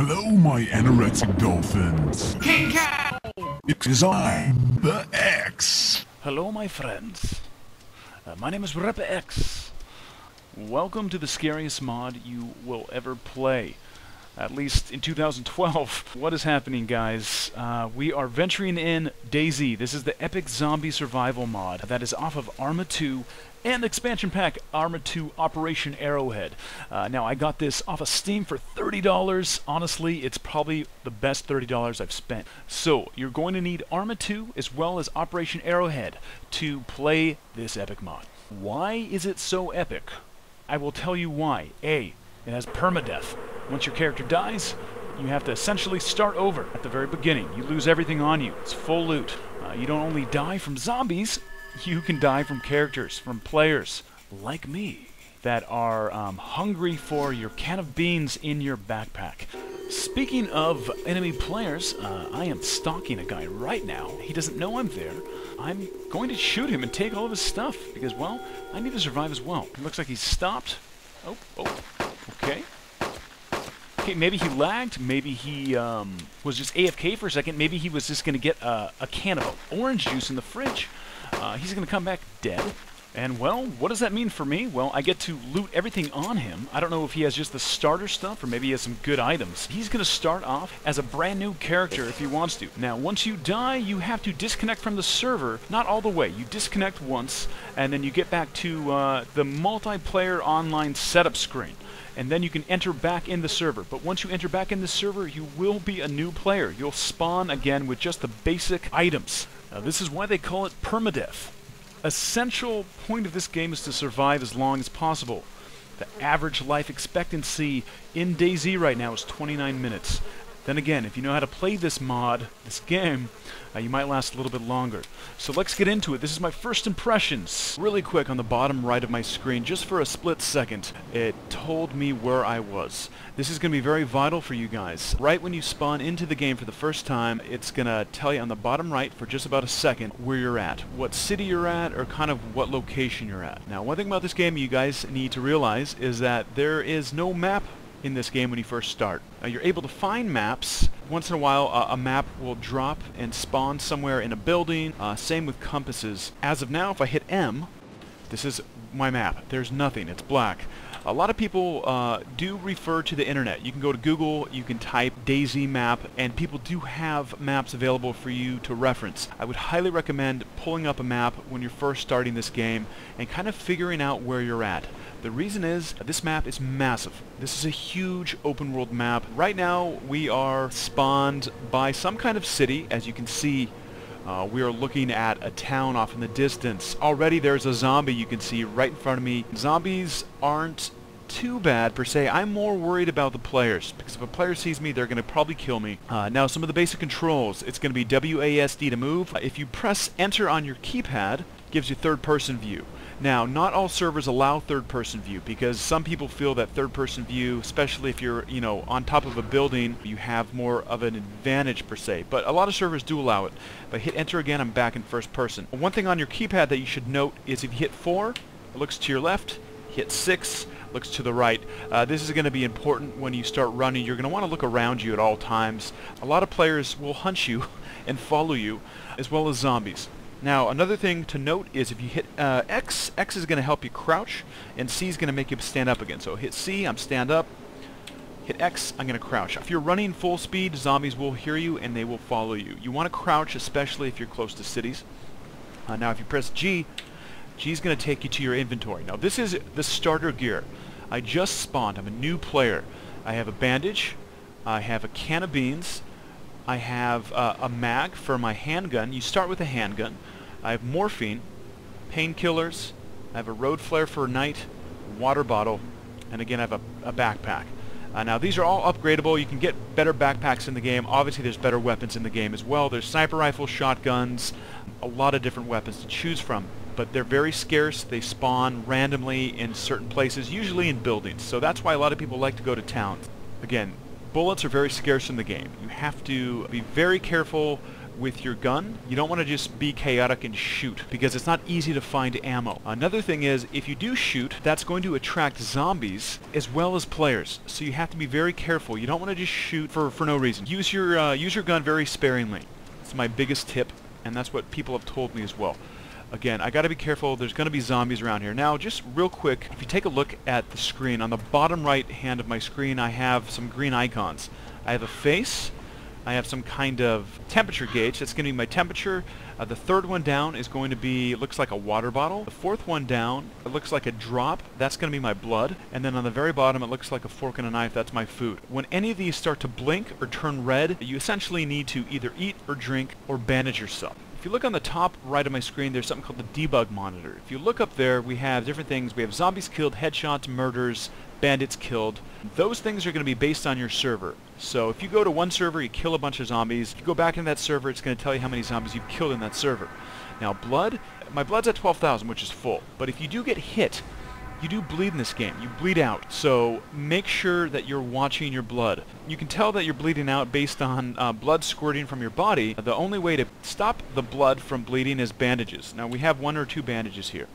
Hello, my anorexic dolphins. King Cow! It is I, the X. Hello, my friends. My name is Repa X. Welcome to the scariest mod you will ever play. At least in 2012. What is happening, guys? We are venturing in DayZ. This is the epic zombie survival mod that is off of Arma 2 and expansion pack Arma 2 Operation Arrowhead. Now, I got this off of Steam for $30. Honestly, it's probably the best $30 I've spent. So, you're going to need Arma 2 as well as Operation Arrowhead to play this epic mod. Why is it so epic? I will tell you why. A, it has permadeath. Once your character dies, you have to essentially start over at the very beginning. You lose everything on you. It's full loot. You don't only die from zombies, you can die from characters, from players like me that are hungry for your can of beans in your backpack. Speaking of enemy players, I am stalking a guy right now. He doesn't know I'm there. I'm going to shoot him and take all of his stuff because, well, I need to survive as well. It looks like he's stopped. Oh, okay. Okay, maybe he lagged, maybe he was just AFK for a second, maybe he was just going to get a can of orange juice in the fridge. He's going to come back dead. And, well, what does that mean for me? Well, I get to loot everything on him. I don't know if he has just the starter stuff or maybe he has some good items. He's going to start off as a brand new character if he wants to. Now, once you die, you have to disconnect from the server. Not all the way. You disconnect once, and then you get back to the multiplayer online setup screen. And then you can enter back in the server. But once you enter back in the server, you will be a new player. You'll spawn again with just the basic items. Now, this is why they call it permadeath. Essential point of this game is to survive as long as possible. The average life expectancy in DayZ right now is 29 minutes. Then again, if you know how to play this mod, this game, you might last a little bit longer. So let's get into it. This is my first impressions. Really quick on the bottom right of my screen, just for a split second, it told me where I was. This is going to be very vital for you guys. Right when you spawn into the game for the first time, it's going to tell you on the bottom right for just about a second where you're at, what city you're at, or kind of what location you're at. Now, one thing about this game you guys need to realize is that there is no map in this game when you first start. You're able to find maps. Once in a while a map will drop and spawn somewhere in a building. Same with compasses. As of now, if I hit M, this is my map. There's nothing. It's black. A lot of people do refer to the internet. You can go to Google, you can type DayZ map, and people do have maps available for you to reference. I would highly recommend pulling up a map when you're first starting this game and kind of figuring out where you're at. The reason is, this map is massive. This is a huge open world map. Right now, we are spawned by some kind of city. As you can see, we are looking at a town off in the distance. Already there's a zombie you can see right in front of me. Zombies aren't too bad per se. I'm more worried about the players, because if a player sees me, they're going to probably kill me. Now, some of the basic controls. It's going to be WASD to move. If you press enter on your keypad, it gives you third-person view. Now, not all servers allow third-person view because some people feel that third-person view, especially if you're, on top of a building, you have more of an advantage per se. But a lot of servers do allow it. If I hit enter again, I'm back in first person. One thing on your keypad that you should note is if you hit 4, it looks to your left. Hit 6, looks to the right. This is going to be important when you start running. You're going to want to look around you at all times. A lot of players will hunt you and follow you, as well as zombies. Now, another thing to note is if you hit X, X is going to help you crouch, and C is going to make you stand up again. So hit C, I'm stand up. Hit X, I'm going to crouch. If you're running full speed, zombies will hear you and they will follow you. You want to crouch, especially if you're close to cities. Now, if you press G, G is going to take you to your inventory. Now, this is the starter gear. I just spawned. I'm a new player. I have a bandage. I have a can of beans. I have a mag for my handgun. You start with a handgun. I have morphine, painkillers, I have a road flare for a night, water bottle, and again I have a backpack. Now these are all upgradable. You can get better backpacks in the game. Obviously there's better weapons in the game as well. There's sniper rifles, shotguns, a lot of different weapons to choose from. But they're very scarce. They spawn randomly in certain places, usually in buildings. So that's why a lot of people like to go to towns. Again, bullets are very scarce in the game. You have to be very careful with your gun. You don't want to just be chaotic and shoot, because it's not easy to find ammo. Another thing is, if you do shoot, that's going to attract zombies as well as players. So you have to be very careful. You don't want to just shoot for no reason. Use your gun very sparingly. It's my biggest tip, and that's what people have told me as well. Again, I got to be careful. There's going to be zombies around here. Now, just real quick, if you take a look at the screen, on the bottom right hand of my screen, I have some green icons. I have a face. I have some kind of temperature gauge. That's going to be my temperature. The third one down is going to be, it looks like a water bottle. The fourth one down, it looks like a drop. That's going to be my blood. And then on the very bottom, it looks like a fork and a knife. That's my food. When any of these start to blink or turn red, you essentially need to either eat or drink or bandage yourself. If you look on the top right of my screen, there's something called the Debug Monitor. If you look up there, we have different things. We have zombies killed, headshots, murders, bandits killed. Those things are going to be based on your server. So if you go to one server, you kill a bunch of zombies. If you go back into that server, it's going to tell you how many zombies you've killed in that server. Now blood, my blood's at 12,000, which is full. But if you do get hit, you do bleed in this game. You bleed out. So make sure that you're watching your blood. You can tell that you're bleeding out based on blood squirting from your body. The only way to stop the blood from bleeding is bandages. Now we have 1 or 2 bandages here.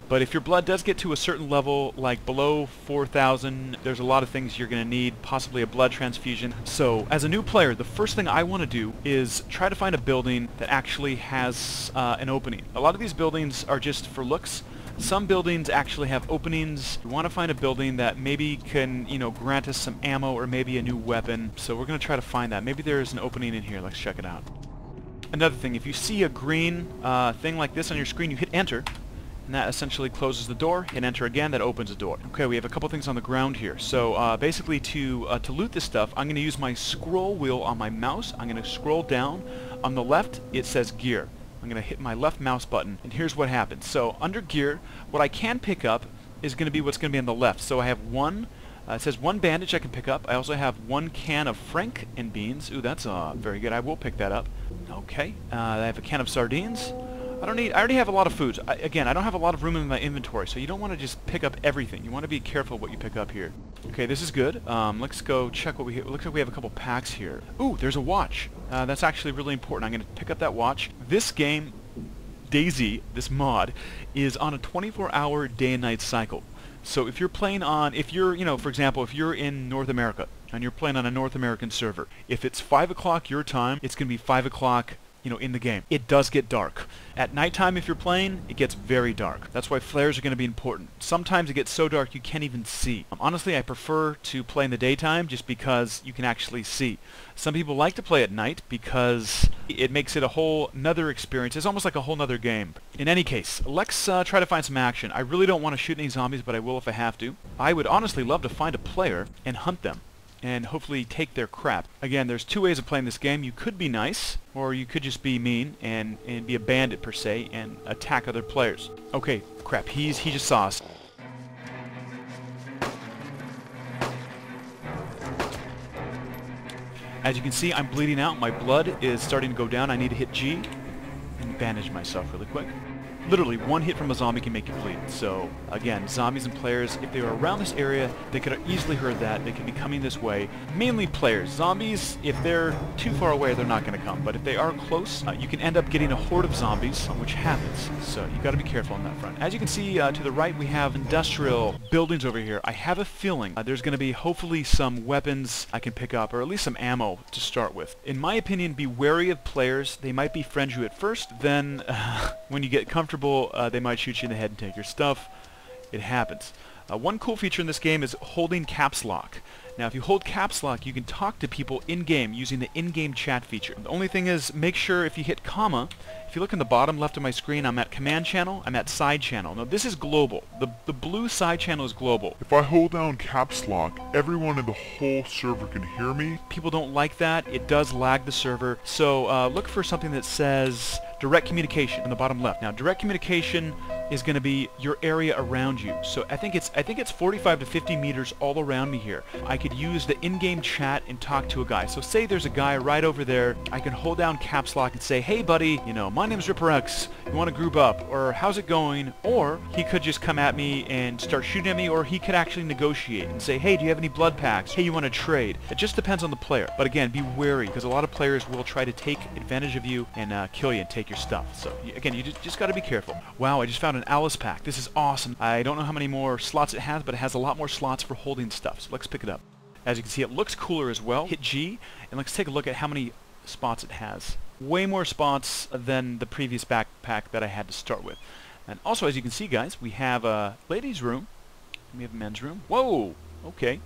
But if your blood does get to a certain level, like below 4,000, there's a lot of things you're going to need, possibly a blood transfusion. So as a new player, the first thing I want to do is try to find a building that actually has an opening. A lot of these buildings are just for looks. Some buildings actually have openings. We want to find a building that maybe can, grant us some ammo or maybe a new weapon. So we're going to try to find that. Maybe there's an opening in here. Let's check it out. Another thing, if you see a green thing like this on your screen, you hit enter. And that essentially closes the door. Hit enter again, that opens the door. Okay, we have a couple things on the ground here. So basically to loot this stuff, I'm going to use my scroll wheel on my mouse. I'm going to scroll down. On the left, it says gear. I'm going to hit my left mouse button, and here's what happens. So under gear, what I can pick up is going to be what's going to be on the left. So I have it says 1 bandage I can pick up. I also have 1 can of frank and beans. Ooh, that's very good. I will pick that up. Okay, I have a can of sardines. I already have a lot of foods. Again, I don't have a lot of room in my inventory, so you don't want to just pick up everything. You want to be careful what you pick up here. Okay, this is good. Let's go check what we have. Looks like we have a couple packs here. Ooh, there's a watch. That's actually really important. I'm going to pick up that watch. This game, DayZ, this mod, is on a 24-hour day and night cycle. So if you're playing on, for example, if you're in North America and you're playing on a North American server, if it's 5 o'clock your time, it's going to be 5 o'clock in the game. It does get dark. At nighttime, if you're playing, it gets very dark. That's why flares are going to be important. Sometimes it gets so dark you can't even see. Honestly, I prefer to play in the daytime just because you can actually see. Some people like to play at night because it makes it a whole nother experience. It's almost like a whole nother game. In any case, let's try to find some action. I really don't want to shoot any zombies, but I will if I have to. I would honestly love to find a player and hunt them and hopefully take their crap. Again, there's 2 ways of playing this game. You could be nice, or you could just be mean and be a bandit per se and attack other players. Okay, crap, he just saw us. As you can see, I'm bleeding out. My blood is starting to go down. I need to hit G and bandage myself really quick. Literally, 1 hit from a zombie can make you bleed. So, again, zombies and players, if they were around this area, they could have easily heard that. They could be coming this way. Mainly players. Zombies, if they're too far away, they're not going to come. But if they are close, you can end up getting a horde of zombies, which happens. So, you got to be careful on that front. As you can see to the right, we have industrial buildings over here. I have a feeling there's going to be hopefully some weapons I can pick up, or at least some ammo to start with. In my opinion, be wary of players. They might befriend you at first, then when you get comfortable, they might shoot you in the head and take your stuff. It happens. One cool feature in this game is holding caps lock. Now if you hold caps lock, you can talk to people in-game using the in-game chat feature. The only thing is, make sure if you hit comma, if you look in the bottom left of my screen, I'm at command channel, I'm at side channel. Now this is global. The blue side channel is global. If I hold down caps lock, everyone in the whole server can hear me. People don't like that. It does lag the server. So look for something that says direct communication in the bottom left. Now direct communication is going to be your area around you. So I think it's 45 to 50 meters all around me here. I could use the in-game chat and talk to a guy. So say there's a guy right over there. I can hold down caps lock and say, hey buddy, you know, my name's RipperX. You want to group up? Or how's it going? Or he could just come at me and start shooting at me, or he could actually negotiate and say, hey, do you have any blood packs? Hey, you want to trade? It just depends on the player. But again, be wary, because a lot of players will try to take advantage of you and kill you and take your stuff. So again, you just got to be careful. Wow, I just found an Alice pack. This is awesome. I don't know how many more slots it has, but it has a lot more slots for holding stuff. So let's pick it up. As you can see, it looks cooler as well. Hit G, and let's take a look at how many spots it has. Way more spots than the previous backpack that I had to start with. And also, as you can see, guys, we have a ladies' room. We have a men's room. Whoa! Okay.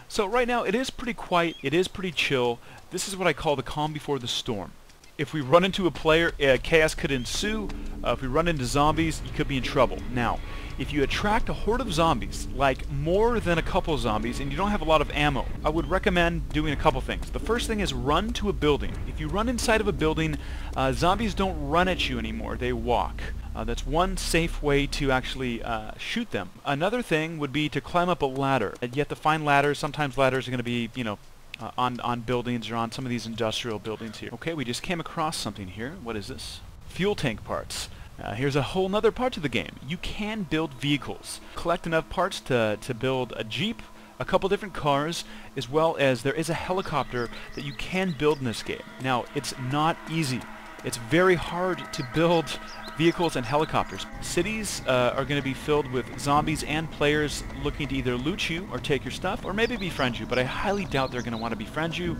So right now, it is pretty quiet. It is pretty chill. This is what I call the calm before the storm. If we run into a player, chaos could ensue. If we run into zombies, you could be in trouble. Now, if you attract a horde of zombies, like more than a couple zombies, and you don't have a lot of ammo, I would recommend doing a couple things. The first thing is run to a building. If you run inside of a building, zombies don't run at you anymore, they walk. That's one safe way to actually shoot them. Another thing would be to climb up a ladder. And you have to find ladders. Sometimes ladders are going to be, you know, on buildings or on some of these industrial buildings here. Okay, we just came across something here. What is this? Fuel tank parts. Here's a whole nother part to the game. You can build vehicles. Collect enough parts to build a Jeep, a couple different cars, as well as there is a helicopter that you can build in this game. Now, it's not easy. It's very hard to build vehicles and helicopters. Cities are going to be filled with zombies and players looking to either loot you or take your stuff, or maybe befriend you, but I highly doubt they're going to want to befriend you.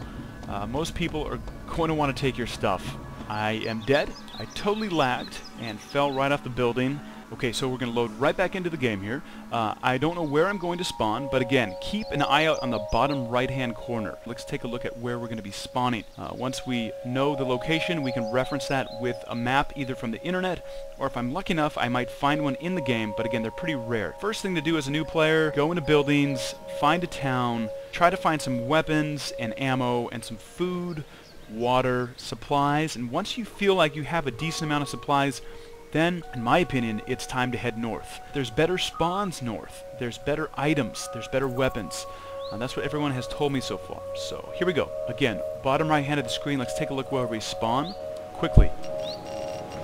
Most people are going to want to take your stuff. I am dead. I totally lagged and fell right off the building. Okay, so we're going to load right back into the game here. I don't know where I'm going to spawn, but again, keep an eye out on the bottom right-hand corner. Let's take a look at where we're going to be spawning. Once we know the location, we can reference that with a map either from the internet, or if I'm lucky enough, I might find one in the game, but again, they're pretty rare. First thing to do as a new player, go into buildings, find a town, try to find some weapons and ammo and some food, water, supplies, and once you feel like you have a decent amount of supplies, then, in my opinion, it's time to head north. There's better spawns north. There's better items. There's better weapons. That's what everyone has told me so far. So, here we go. Again, bottom right hand of the screen, let's take a look where we spawn. Quickly.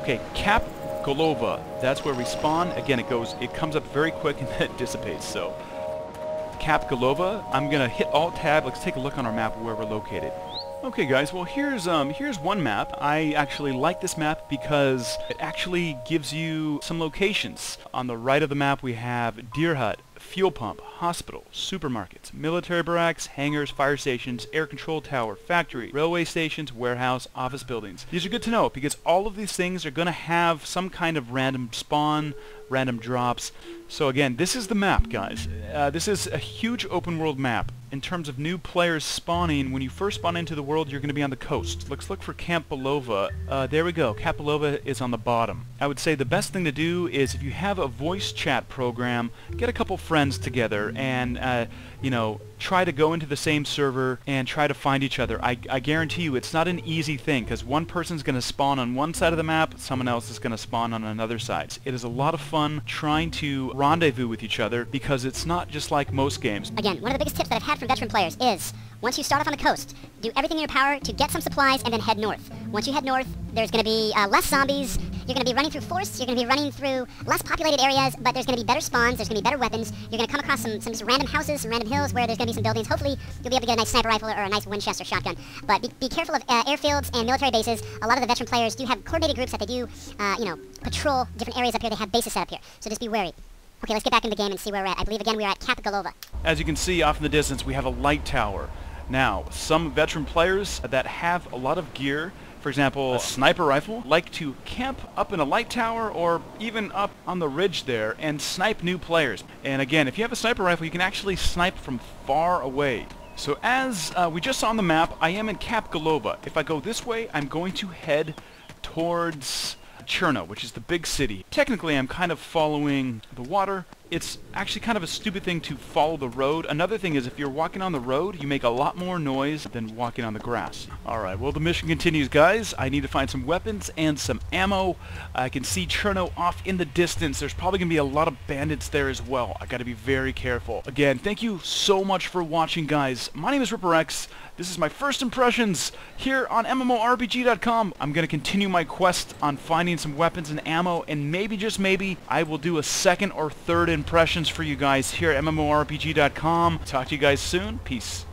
Okay, Cap Golova. That's where we spawn. Again, it comes up very quick and then it dissipates. So, Cap Golova. I'm going to hit Alt-Tab. Let's take a look on our map where we're located. Okay guys, well here's one map. I actually like this map because it actually gives you some locations. On the right of the map we have Deer Hut, Fuel Pump, Hospital, Supermarkets, Military Barracks, Hangars, Fire Stations, Air Control Tower, Factory, Railway Stations, Warehouse, Office Buildings. These are good to know because all of these things are going to have some kind of random spawn, random drops. So again, this is the map, guys. This is a huge open world map. In terms of new players spawning, when you first spawn into the world, you're going to be on the coast. Let's look for Camp Belova. There we go. Camp Belova is on the bottom. I would say the best thing to do is if you have a voice chat program, get a couple friends together and, you know, try to go into the same server and try to find each other. I guarantee you it's not an easy thing because one person's going to spawn on one side of the map, someone else is going to spawn on another side. It is a lot of fun trying to rendezvous with each other because it's not just like most games. Again, one of the biggest tips that I've had from veteran players is once you start off on the coast, do everything in your power to get some supplies and then head north. Once you head north, there's going to be less zombies. You're going to be running through forests. You're going to be running through less populated areas, but there's going to be better spawns. There's going to be better weapons. You're going to come across some just random houses, some random hills where there's going to be some buildings. Hopefully, you'll be able to get a nice sniper rifle or a nice Winchester shotgun. But be careful of airfields and military bases. A lot of the veteran players do have coordinated groups that they do, you know, patrol different areas up here. They have bases set up here. So just be wary. Okay, let's get back into the game and see where we're at. I believe, again, we're at Cap Golova. As you can see off in the distance, we have a light tower. Now, some veteran players that have a lot of gear, for example, a sniper rifle, like to camp up in a light tower or even up on the ridge there and snipe new players. And again, if you have a sniper rifle, you can actually snipe from far away. So as we just saw on the map, I am in Cap Golova. If I go this way, I'm going to head towards Cherno, which is the big city. Technically, I'm kind of following the water. it's actually kind of a stupid thing to follow the road. Another thing is if you're walking on the road, you make a lot more noise than walking on the grass. Alright, well the mission continues, guys. I need to find some weapons and some ammo. I can see Cherno off in the distance. There's probably going to be a lot of bandits there as well. I got to be very careful. Again, thank you so much for watching, guys. My name is RipperX. This is my first impressions here on MMORPG.com. I'm going to continue my quest on finding some weapons and ammo, and maybe, just maybe, I will do a second or third impressions for you guys here at MMORPG.com. Talk to you guys soon. Peace.